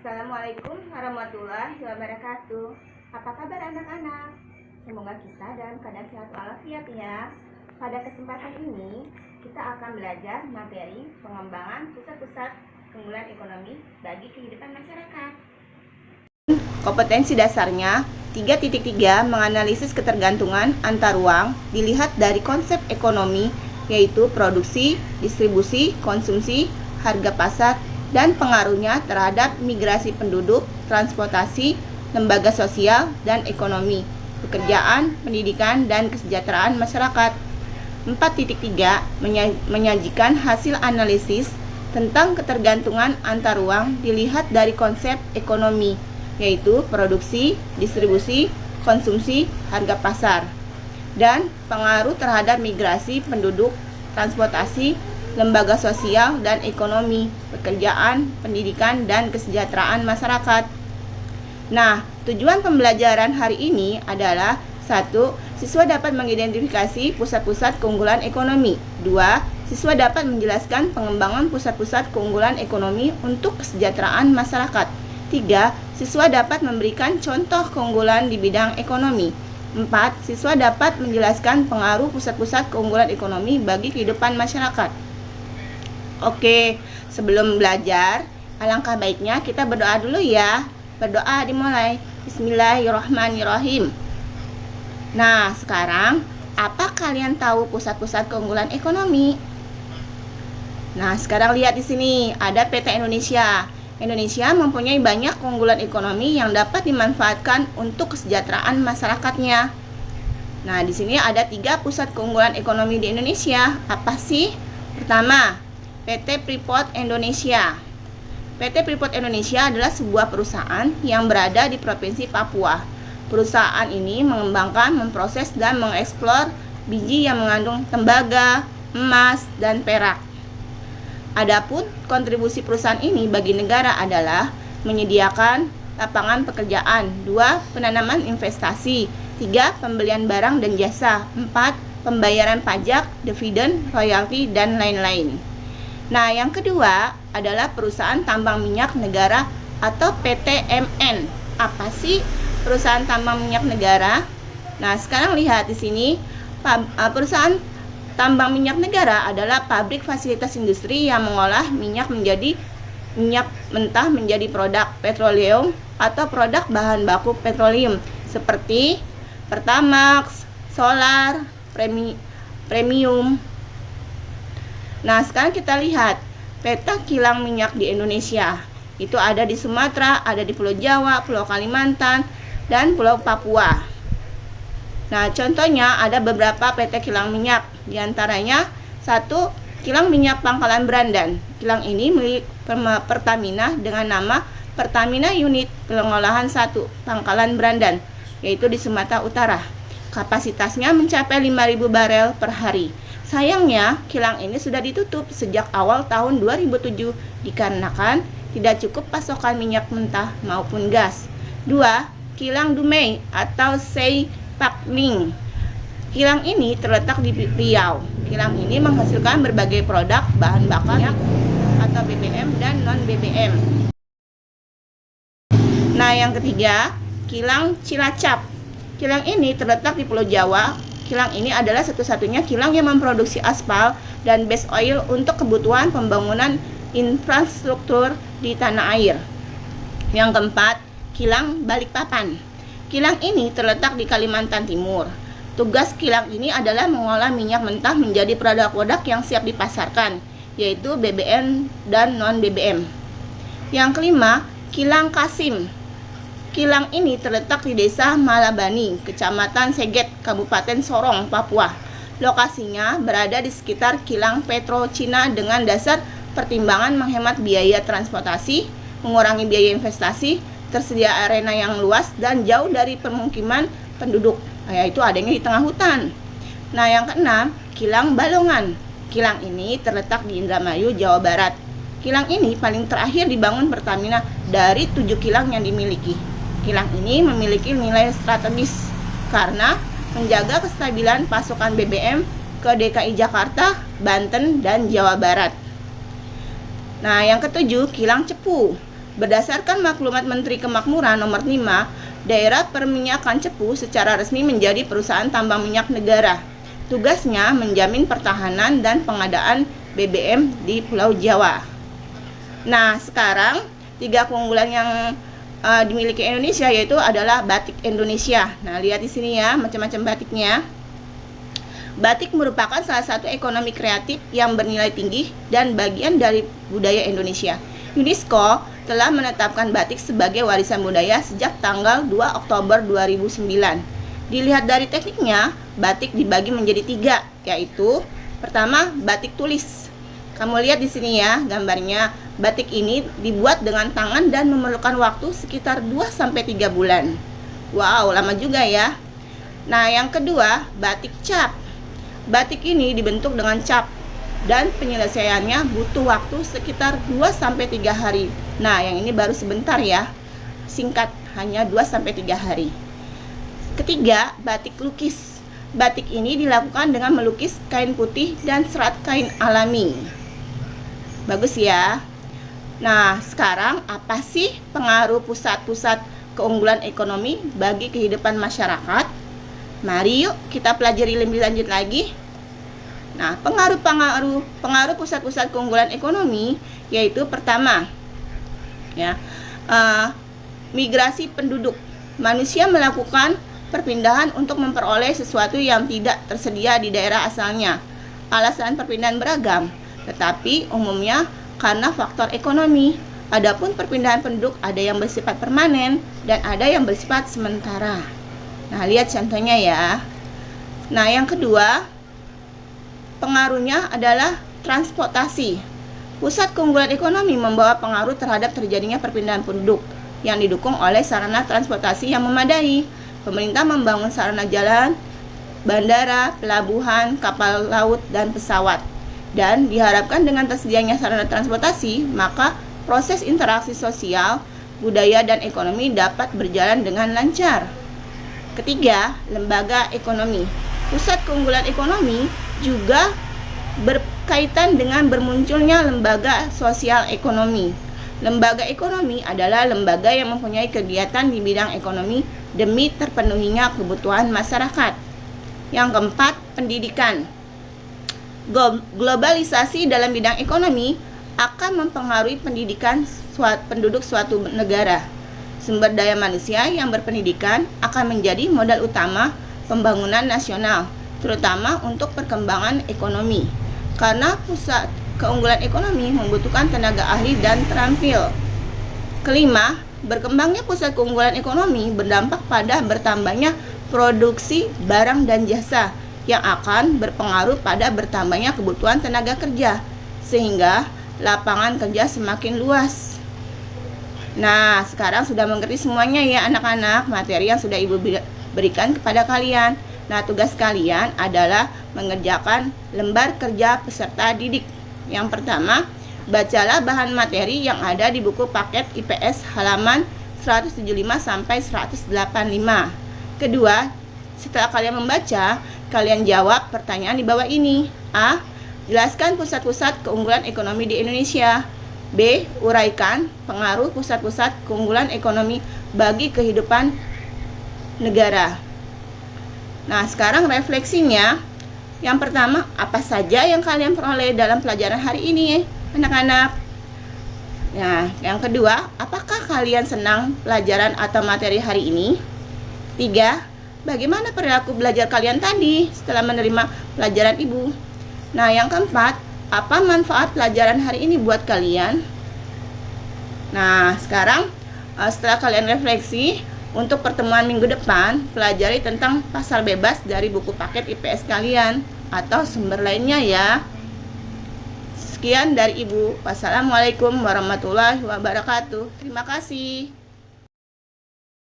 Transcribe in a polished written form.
Assalamualaikum warahmatullahi wabarakatuh. Apa kabar anak-anak? Semoga kita dalam keadaan sehat walafiat ya. Pada kesempatan ini, kita akan belajar materi pengembangan pusat-pusat keunggulan ekonomi bagi kehidupan masyarakat. Kompetensi dasarnya 3.3 menganalisis ketergantungan antar ruang dilihat dari konsep ekonomi, yaitu produksi, distribusi, konsumsi, harga pasar, dan pengaruhnya terhadap migrasi penduduk, transportasi, lembaga sosial, dan ekonomi, pekerjaan, pendidikan, dan kesejahteraan masyarakat. 4.3 menyajikan hasil analisis tentang ketergantungan antar ruang dilihat dari konsep ekonomi, yaitu produksi, distribusi, konsumsi, harga pasar, dan pengaruh terhadap migrasi penduduk, transportasi, lembaga sosial dan ekonomi, pekerjaan, pendidikan, dan kesejahteraan masyarakat. Nah, tujuan pembelajaran hari ini adalah 1. Siswa dapat mengidentifikasi pusat-pusat keunggulan ekonomi. 2. Siswa dapat menjelaskan pengembangan pusat-pusat keunggulan ekonomi untuk kesejahteraan masyarakat. 3. Siswa dapat memberikan contoh keunggulan di bidang ekonomi. 4. Siswa dapat menjelaskan pengaruh pusat-pusat keunggulan ekonomi bagi kehidupan masyarakat. Oke, sebelum belajar, alangkah baiknya kita berdoa dulu ya. Berdoa dimulai. Bismillahirrahmanirrahim. Nah, sekarang, apa kalian tahu pusat-pusat keunggulan ekonomi? Nah, sekarang lihat di sini, ada peta Indonesia. Indonesia mempunyai banyak keunggulan ekonomi yang dapat dimanfaatkan untuk kesejahteraan masyarakatnya. Nah, di sini ada 3 pusat keunggulan ekonomi di Indonesia. Apa sih? Pertama, PT Freeport Indonesia. PT Freeport Indonesia adalah sebuah perusahaan yang berada di Provinsi Papua. Perusahaan ini mengembangkan, memproses, dan mengeksplor biji yang mengandung tembaga, emas, dan perak. Adapun kontribusi perusahaan ini bagi negara adalah menyediakan lapangan pekerjaan, 2. Penanaman investasi, 3. Pembelian barang dan jasa, 4. Pembayaran pajak, dividen, royalti, dan lain-lain. Nah, yang kedua adalah perusahaan tambang minyak negara atau PTMN. Apa sih perusahaan tambang minyak negara? Nah, sekarang lihat di sini, perusahaan tambang minyak negara adalah pabrik fasilitas industri yang mengolah minyak mentah menjadi produk petroleum atau produk bahan baku petroleum seperti Pertamax, solar, premium. Nah, sekarang kita lihat peta kilang minyak di Indonesia. Itu ada di Sumatera, ada di Pulau Jawa, Pulau Kalimantan, dan Pulau Papua. Nah, contohnya ada beberapa PT kilang minyak. Di antaranya 1. Kilang minyak Pangkalan Brandan. Kilang ini milik Pertamina dengan nama Pertamina Unit Pengolahan 1 Pangkalan Brandan, yaitu di Sumatera Utara. Kapasitasnya mencapai 5.000 barel per hari. Sayangnya, kilang ini sudah ditutup sejak awal tahun 2007 dikarenakan tidak cukup pasokan minyak mentah maupun gas. 2. Kilang Dumai atau Sei Pak Ling. Kilang ini terletak di Riau. Kilang ini menghasilkan berbagai produk bahan bakar minyak atau BBM dan non-BBM. Nah, yang ketiga, Kilang Cilacap. Kilang ini terletak di Pulau Jawa. Kilang ini adalah satu-satunya kilang yang memproduksi aspal dan base oil untuk kebutuhan pembangunan infrastruktur di tanah air. Yang keempat, Kilang Balikpapan. Kilang ini terletak di Kalimantan Timur. Tugas kilang ini adalah mengolah minyak mentah menjadi produk-produk yang siap dipasarkan, yaitu BBM dan non-BBM. Yang kelima, Kilang Kasim. Kilang ini terletak di Desa Malabani, Kecamatan Seget, Kabupaten Sorong, Papua. Lokasinya berada di sekitar kilang PetroCina dengan dasar pertimbangan menghemat biaya transportasi, mengurangi biaya investasi, tersedia arena yang luas, dan jauh dari permukiman penduduk, yaitu adanya di tengah hutan. Nah, yang keenam, Kilang Balongan. Kilang ini terletak di Indramayu, Jawa Barat. Kilang ini paling terakhir dibangun Pertamina dari 7 kilang yang dimiliki. Kilang ini memiliki nilai strategis karena menjaga kestabilan pasokan BBM ke DKI Jakarta, Banten, dan Jawa Barat. Nah, yang ketujuh, Kilang Cepu. Berdasarkan maklumat Menteri Kemakmuran nomor 5, daerah perminyakan Cepu secara resmi menjadi perusahaan tambang minyak negara. Tugasnya menjamin pertahanan dan pengadaan BBM di Pulau Jawa. Nah, sekarang 3 keunggulan yang dimiliki Indonesia yaitu adalah batik Indonesia. Nah, lihat di sini ya, macam-macam batiknya. Batik merupakan salah satu ekonomi kreatif yang bernilai tinggi dan bagian dari budaya Indonesia. UNESCO telah menetapkan batik sebagai warisan budaya sejak tanggal 2 Oktober 2009. Dilihat dari tekniknya, batik dibagi menjadi 3, yaitu pertama, batik tulis. Kamu lihat di sini ya gambarnya. Batik ini dibuat dengan tangan dan memerlukan waktu sekitar 2-3 bulan. Wow, lama juga ya. Nah, yang kedua, batik cap. Batik ini dibentuk dengan cap dan penyelesaiannya butuh waktu sekitar 2-3 hari. Nah, yang ini baru sebentar ya. Singkat, hanya 2-3 hari. Ketiga, batik lukis. Batik ini dilakukan dengan melukis kain putih dan serat kain alami. Bagus ya. Nah, sekarang apa sih pengaruh pusat-pusat keunggulan ekonomi bagi kehidupan masyarakat? Mari yuk kita pelajari lebih lanjut lagi. Nah, pengaruh pusat-pusat keunggulan ekonomi yaitu pertama, ya, migrasi penduduk. Manusia melakukan perpindahan untuk memperoleh sesuatu yang tidak tersedia di daerah asalnya. Alasan perpindahan beragam, tetapi umumnya karena faktor ekonomi. Adapun perpindahan penduduk ada yang bersifat permanen dan ada yang bersifat sementara. Nah, lihat contohnya ya. Nah, yang kedua, pengaruhnya adalah transportasi. Pusat keunggulan ekonomi membawa pengaruh terhadap terjadinya perpindahan penduduk yang didukung oleh sarana transportasi yang memadai. Pemerintah membangun sarana jalan, bandara, pelabuhan, kapal laut, dan pesawat. Dan diharapkan dengan tersedianya sarana transportasi, maka proses interaksi sosial, budaya, dan ekonomi dapat berjalan dengan lancar. Ketiga, lembaga ekonomi. Pusat keunggulan ekonomi juga berkaitan dengan bermunculnya lembaga sosial ekonomi. Lembaga ekonomi adalah lembaga yang mempunyai kegiatan di bidang ekonomi demi terpenuhinya kebutuhan masyarakat. Yang keempat, pendidikan. Globalisasi dalam bidang ekonomi akan mempengaruhi pendidikan penduduk suatu negara. Sumber daya manusia yang berpendidikan akan menjadi modal utama pembangunan nasional, terutama untuk perkembangan ekonomi. Karena pusat keunggulan ekonomi membutuhkan tenaga ahli dan terampil. Kelima, berkembangnya pusat keunggulan ekonomi berdampak pada bertambahnya produksi barang dan jasa yang akan berpengaruh pada bertambahnya kebutuhan tenaga kerja, sehingga lapangan kerja semakin luas. Nah, sekarang sudah mengerti semuanya ya anak-anak, materi yang sudah Ibu berikan kepada kalian. Nah, tugas kalian adalah mengerjakan lembar kerja peserta didik. Yang pertama, bacalah bahan materi yang ada di buku paket IPS halaman 175 sampai 185. Kedua, setelah kalian membaca, kalian jawab pertanyaan di bawah ini. A. Jelaskan pusat-pusat keunggulan ekonomi di Indonesia. B. Uraikan pengaruh pusat-pusat keunggulan ekonomi bagi kehidupan negara. Nah, sekarang refleksinya. Yang pertama, apa saja yang kalian peroleh dalam pelajaran hari ini, anak-anak? Nah, yang kedua, apakah kalian senang pelajaran atau materi hari ini? 3. Bagaimana perilaku belajar kalian tadi setelah menerima pelajaran Ibu? Nah, yang keempat, apa manfaat pelajaran hari ini buat kalian? Nah, sekarang setelah kalian refleksi, untuk pertemuan minggu depan, pelajari tentang pasar bebas dari buku paket IPS kalian atau sumber lainnya ya. Sekian dari Ibu. Wassalamualaikum warahmatullahi wabarakatuh. Terima kasih.